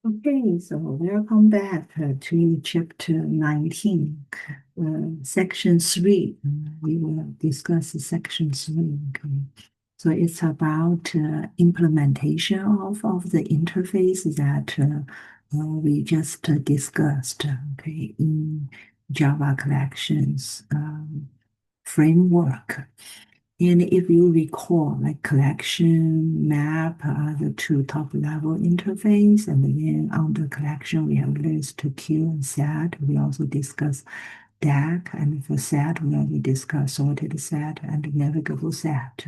Okay, so welcome back to chapter 19, section 3. We will discuss section 3. Okay. So it's about implementation of the interface that we just discussed, okay, in Java collections framework. And if you recall, like collection, map are the two top level interface. And then under collection, we have list, queue, and set. We also discuss DAG. And for set, we only discuss sorted set and navigable set.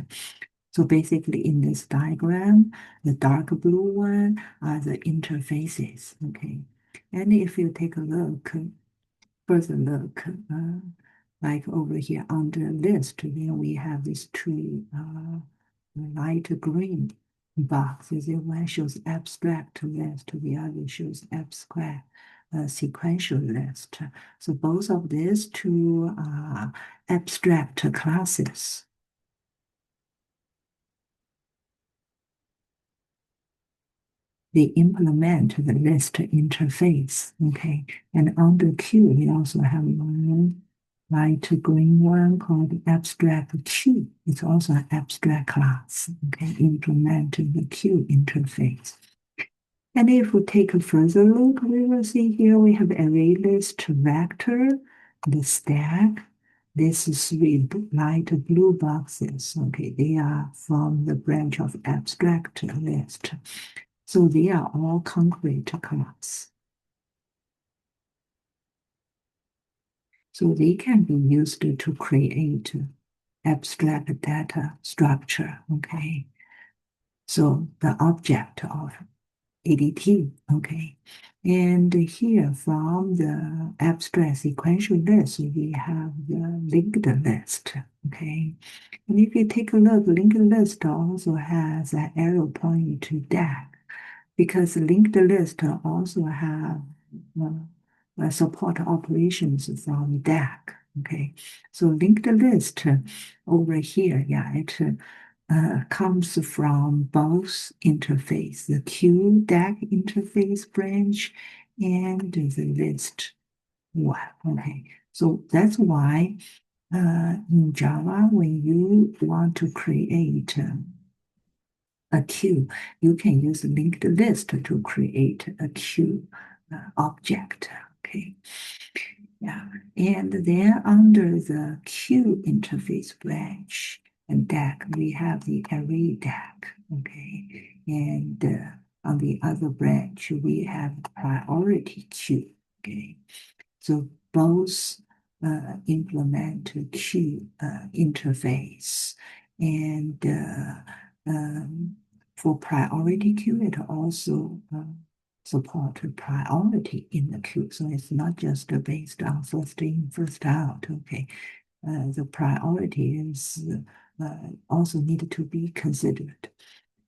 So basically in this diagram, the dark blue one are the interfaces, okay? And if you take a look, further look, like over here under list, then we have these two light green boxes. The one shows abstract list, the other shows abstract sequential list. So both of these two are abstract classes. They implement the list interface, okay? And under queue, we also have one light green one called abstract queue. It's also an abstract class, okay? Implementing the queue interface. And if we take a further look, we will see here we have array list vector, the stack. This is three light blue boxes, okay? They are from the branch of abstract list. So they are all concrete class. So they can be used to create abstract data structure, okay? So the object of ADT, okay? And here from the abstract sequential list, we have the linked list, okay? And if you take a look, linked list also has an arrow pointing to DAG, because linked list also have support operations from DAG. Okay, so linked list over here, yeah, it comes from both interface, the queue DAG interface branch and the list one. Okay, so that's why in Java, when you want to create a queue, you can use linked list to create a queue object. Okay. Yeah. And then under the queue interface branch and DAG, we have the array DAG. Okay. And on the other branch, we have priority queue. Okay. So both implement queue interface. And for priority queue, it also support priority in the queue. So it's not just based on first in, first out. Okay, the priority is also needed to be considered.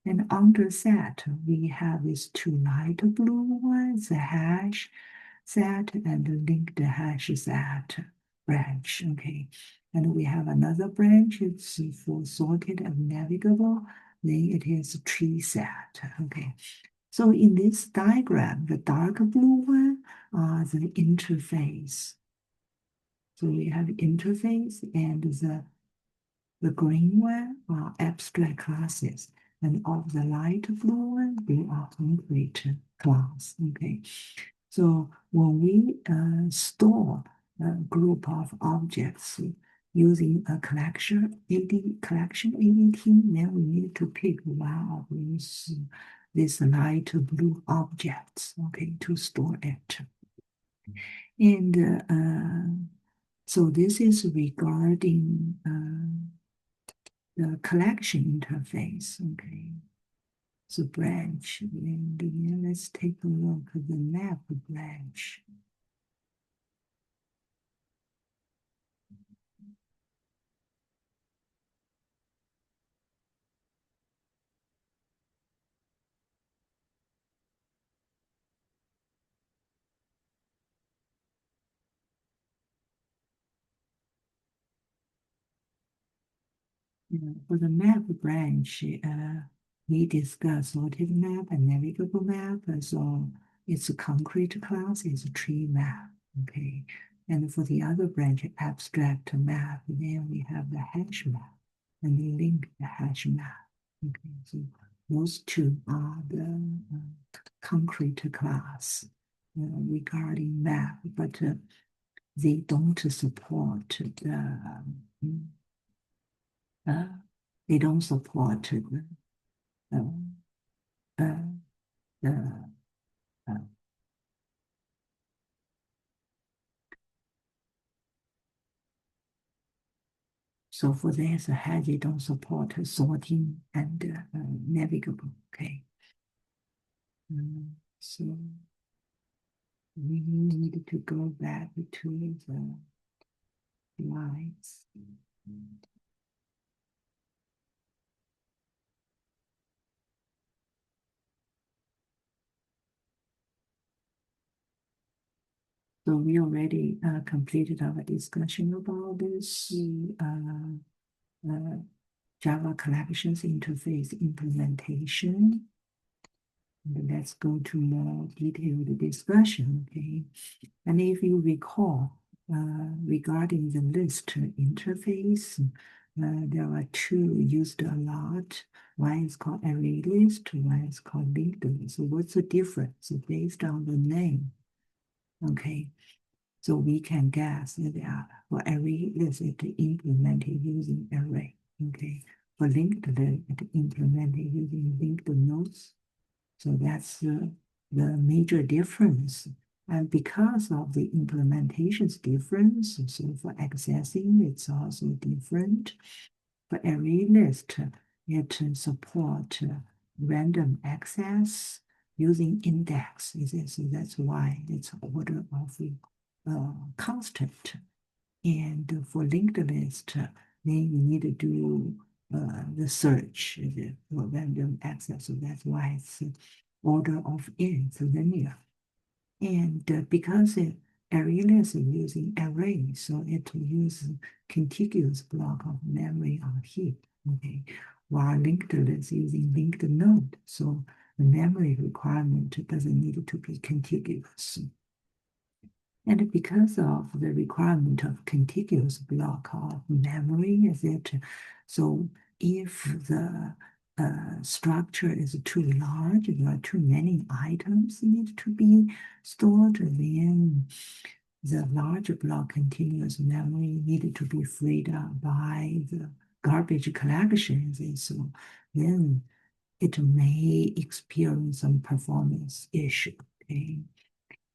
And under that, we have these two light blue ones, the hash set and the linked hash set branch. Okay, and we have another branch. It's for sorted and navigable. Then it is tree set. Okay, so in this diagram, the dark blue one are the interface. So we have interface, and the green one are abstract classes. And of the light blue one, they are concrete class. Okay. So when we store a group of objects using a collection ADT, then we need to pick one of these light blue objects, okay, to store it. And so this is regarding the collection interface, okay. So branch, and then let's take a look at the map branch. For the map branch, we discuss sorted map and navigable map. So it's a concrete class, it's a tree map, okay? And for the other branch, abstract map, then we have the hash map and the linked hash map. Okay, so those two are the concrete class regarding map, but they don't support the uh, they don't support uh, uh, the uh, so for this hash, they don't support sorting and navigable. Okay, so we need to go back to the slides. So we already completed our discussion about this Java Collections interface implementation. And let's go to more detailed discussion, okay? And if you recall, regarding the list interface, there are two used a lot. One is called array list, one is called linked list. So what's the difference based on the name? Okay, so we can guess that for array list, it implemented using array. Okay, for linked list, it implemented using linked nodes. So that's the major difference. And because of the implementation's difference, so for accessing, it's also different. For array list, it support random access using index. So that's why it's order of constant. And for linked list, then you need to do the search for random access. So that's why it's order of n, so linear. And because array list is using array, so it uses contiguous block of memory on heap. Okay, while linked list using linked node, so the memory requirement doesn't need to be contiguous. And because of the requirement of contiguous block of memory, is it so if the structure is too large, there are too many items need to be stored, then the large block continuous memory needed to be freed up by the garbage collections. And so then it may experience some performance issue. Okay.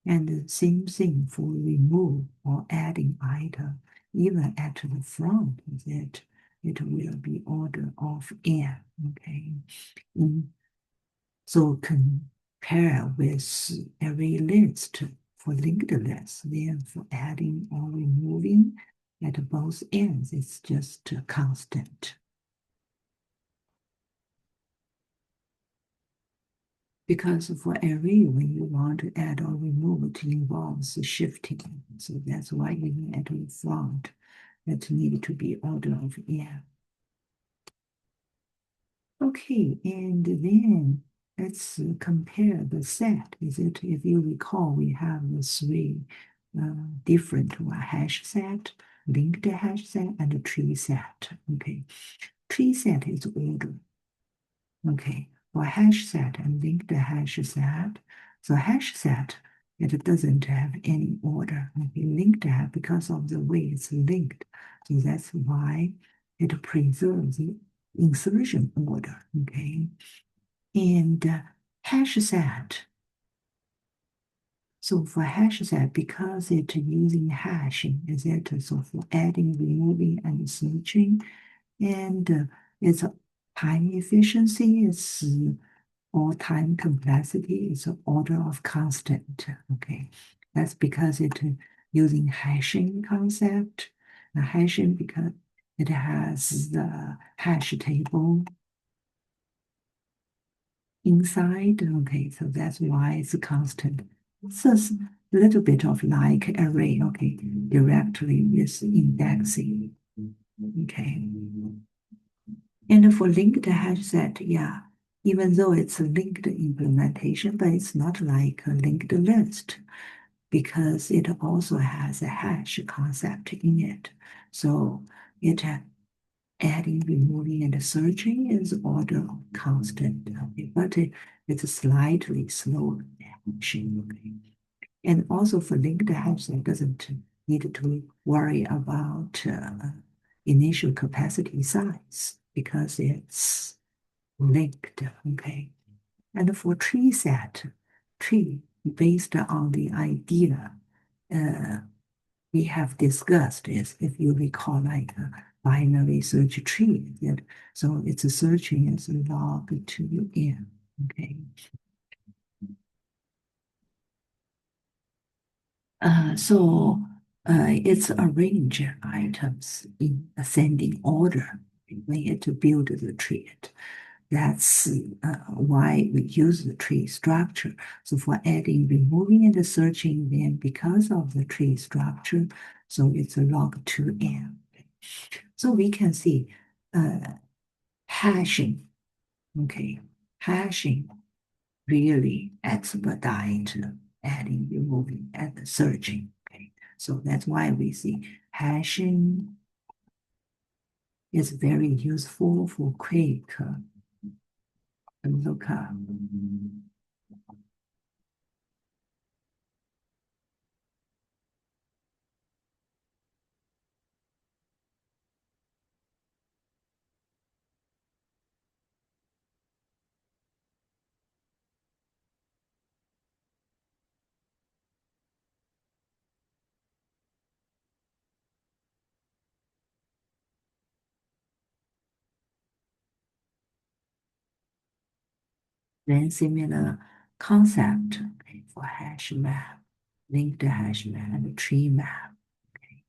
And the same thing for remove or adding item, even at the front, that it will be order of n, okay? So compare with array list for linked list, then for adding or removing at both ends, it's just a constant. Because for array, when you want to add or remove, it involves shifting. So that's why even at the front, it needs to be order of n. Okay, and then let's compare the set. Is it, if you recall, we have the three different one, hash set, linked hash set, and a tree set. Okay, tree set is order. Okay, for hash set and linked hash set. So hash set, it doesn't have any order. Okay, linked have because of the way it's linked. So that's why it preserves the insertion order. Okay, and hash set. So for hash set, because it's using hashing, is it so for adding, removing, and searching, and it's time efficiency is or time complexity is an order of constant. Okay, that's because it using hashing concept. The hashing because it has the hash table inside. Okay, so that's why it's constant. It's a little bit of like array. Okay, directly with indexing. Okay. And for linked hash set, yeah, even though it's a linked implementation, but it's not like a linked list because it also has a hash concept in it. So it adding, removing, and searching is order of constant, but it's slightly slower than hashing. Okay. And also for linked hash, it doesn't need to worry about initial capacity size because it's linked. Okay. And for tree set, tree based on the idea uh, we have discussed is, if you recall, like a binary search tree. So it's a searching as log 2n. Okay. It's arrange items in ascending order when it build the tree. That's why we use the tree structure. So for adding, removing, and searching, then because of the tree structure, so it's a log 2n. So we can see uh, hashing, okay, hashing really expedite adding, removing, and searching. Okay, so that's why we see hashing is very useful for quick lookup. Then similar concept, okay, for hash map, linked hash map, and tree map. Okay.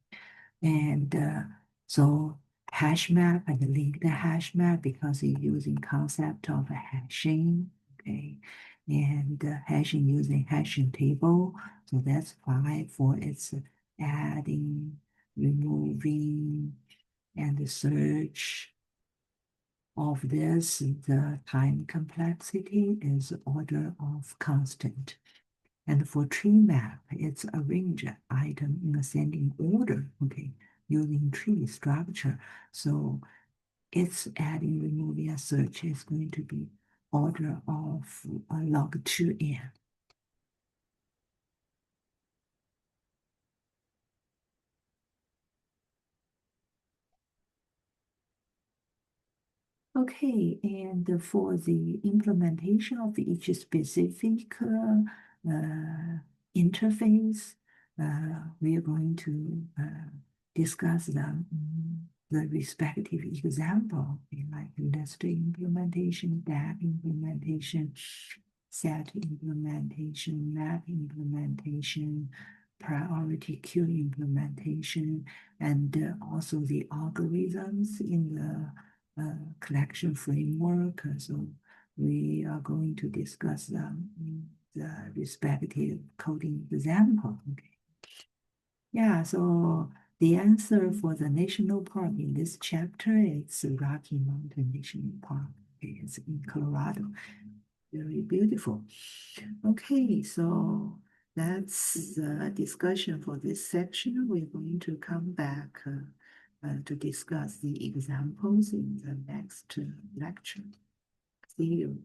And so hash map and linked hash map because you're using concept of hashing, okay, and hashing using hashing table. So that's fine for its adding, removing, and the search of this. The time complexity is order of constant. And for tree map, it's arrange item in ascending order, okay, using tree structure. So it's adding, removing, a search is going to be order of log 2n. Okay, and for the implementation of each specific interface, we are going to discuss the respective example, like list implementation, DAG implementation, set implementation, map implementation, priority queue implementation, and also the algorithms in the collection framework. So we are going to discuss them in the respective coding example. Okay. Yeah, so the answer for the national park in this chapter is Rocky Mountain National Park. Okay, it's in Colorado. Very beautiful. Okay, so that's the discussion for this section. We're going to come back to discuss the examples in the next lecture. See you.